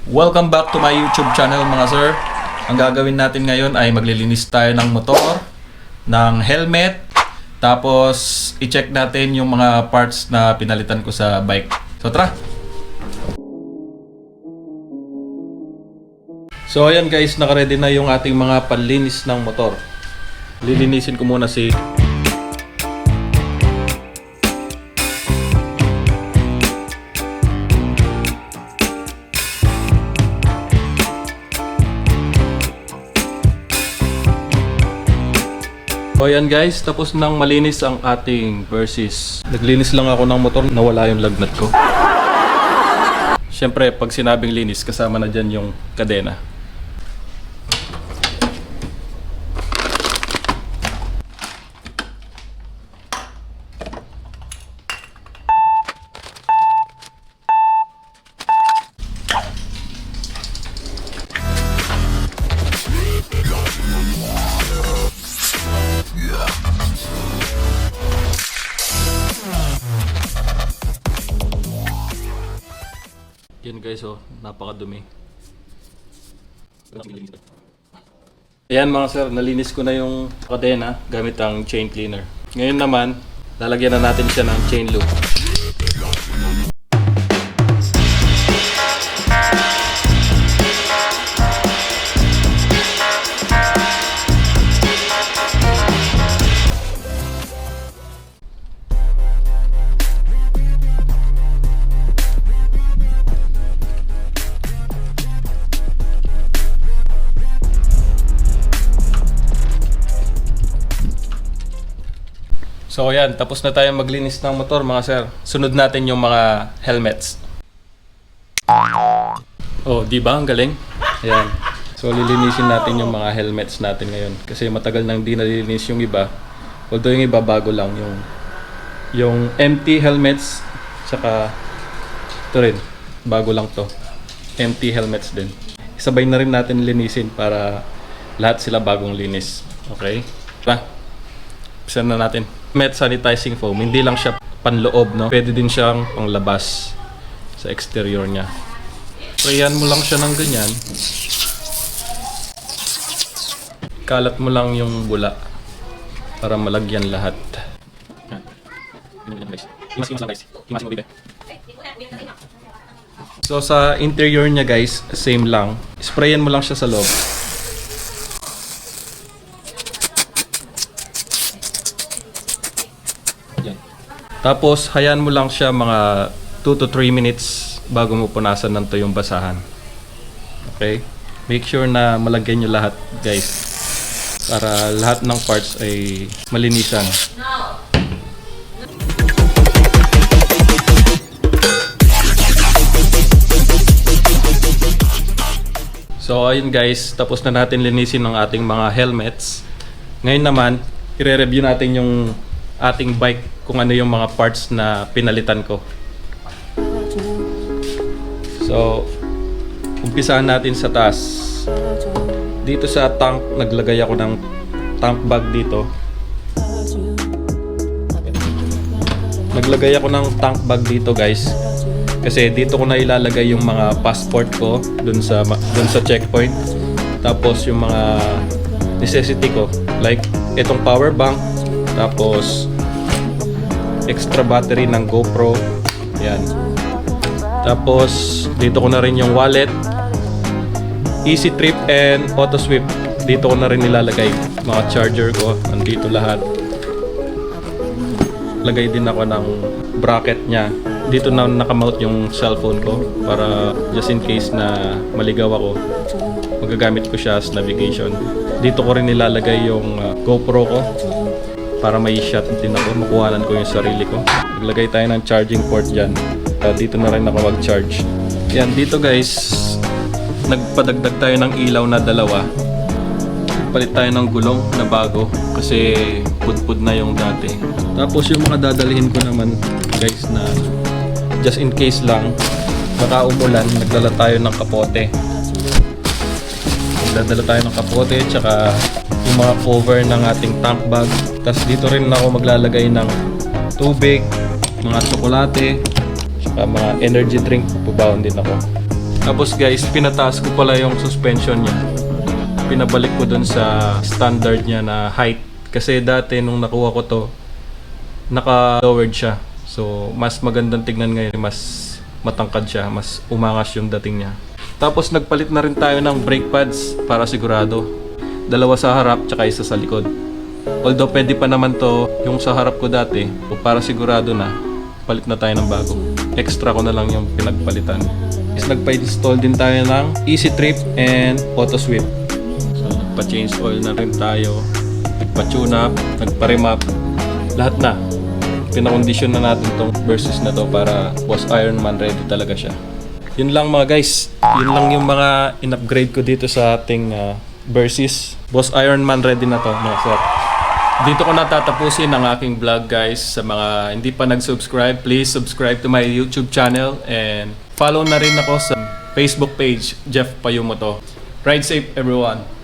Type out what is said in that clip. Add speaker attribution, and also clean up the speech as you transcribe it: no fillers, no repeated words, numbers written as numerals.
Speaker 1: Welcome back to my YouTube channel mga sir. Ang gagawin natin ngayon ay maglilinis tayo ng motor, ng helmet, tapos i-check natin yung mga parts na pinalitan ko sa bike. So tara! So ayan guys, nakaready na yung ating mga panlinis ng motor. Lilinisin ko muna si So ayan guys, tapos nang malinis ang ating Versys. Naglinis lang ako ng motor, nawala yung lagnat ko. Siyempre, pag sinabing linis, kasama na dyan yung kadena. Yan guys, oh, napakadumi. Ayan mga sir, nalinis ko na yung kadena gamit ang chain cleaner. Ngayon naman, lalagyan na natin siya ng chain loop. So ayan, tapos na tayo maglinis ng motor mga sir. Sunod natin yung mga helmets. Oh, di ba? Ang galing. Ayan. So lilinisin natin yung mga helmets natin ngayon. Kasi matagal nang di nalilinis yung iba. Although yung iba bago lang. Yung empty helmets, tsaka ito rin, bago lang to. Empty helmets din. Isabay na rin natin linisin para lahat sila bagong linis. Okay? Tara, pisan na natin. Met sanitizing foam, hindi lang siya panloob, no? Pwede din siyang panglabas sa exterior niya. Sprayan mo lang siya ng ganyan. Kalat mo lang yung bula para malagyan lahat. So sa interior niya guys, same lang. Sprayan mo lang siya sa loob. Tapos, hayaan mo lang siya mga 2 to 3 minutes bago mo punasan ng tuyong basahan. Okay? Make sure na malagyan nyo lahat, guys. Para lahat ng parts ay malinisan. So, ayun guys. Tapos na natin linisin ang ating mga helmets. Ngayon naman, i-review natin yung ating bike kung ano yung mga parts na pinalitan ko. So, umpisahan natin sa taas. Dito sa tank, naglagay ako ng tank bag dito. Naglagay ako ng tank bag dito guys. Kasi dito ko na ilalagay yung mga passport ko dun sa checkpoint. Tapos yung mga necessity ko, like itong power bank, tapos extra battery ng GoPro. Yan. Tapos dito ko na rin yung wallet, Easy Trip and Auto Sweep. Dito ko na rin nilalagay mga charger ko. Nandito lahat. Lagay din ako ng bracket niya. Dito na nakamount yung cellphone ko para just in case na maligaw ako, magagamit ko siya as navigation. Dito ko rin nilalagay yung GoPro ko para may shot din ako, makuhanan ko yung sarili ko. Maglagay tayo ng charging port dyan. Dito na rin ako mag-charge. Yan, dito guys, nagpadagdag tayo ng ilaw na dalawa. Palit tayo ng gulong na bago kasi pudpud na yung dati. Tapos yung mga dadalhin ko naman guys na just in case lang, baka umulan, nagdala tayo ng kapote. Nagdala tayo ng kapote, tsaka yung mga cover ng ating tank bag. Tapos dito rin ako maglalagay ng tubig, mga tsokolate, saka mga energy drink. Pubaon din ako. Tapos guys, pinataas ko pala yung suspension niya. Pinabalik ko dun sa standard niya na height. Kasi dati nung nakuha ko to, naka-lowered siya. So, mas magandang tignan ngayon. Mas matangkad siya. Mas umangas yung dating niya. Tapos nagpalit na rin tayo ng brake pads para sigurado. Dalawa sa harap tsaka isa sa likod. Although pwede pa naman to yung sa harap ko dati. Para sigurado na, palit na tayo ng bago. Extra ko na lang yung pinagpalitan. Is nagpa-install din tayo ng Easy Trip and Auto Sweep. So nagpa-change oil na rin tayo, nagpa-tune up, nagpa-remap, lahat na. Pinakondisyon na natin tong Versys na to para was Ironman ready talaga siya. Yun lang mga guys, yun lang yung mga in-upgrade ko dito sa ating Versys. Boss Ironman ready na to mga sir. Dito ko natatapusin ang aking vlog guys. Sa mga hindi pa nag-subscribe, please subscribe to my YouTube channel and follow na rin ako sa Facebook page, Jeff Payumoto. Ride safe everyone!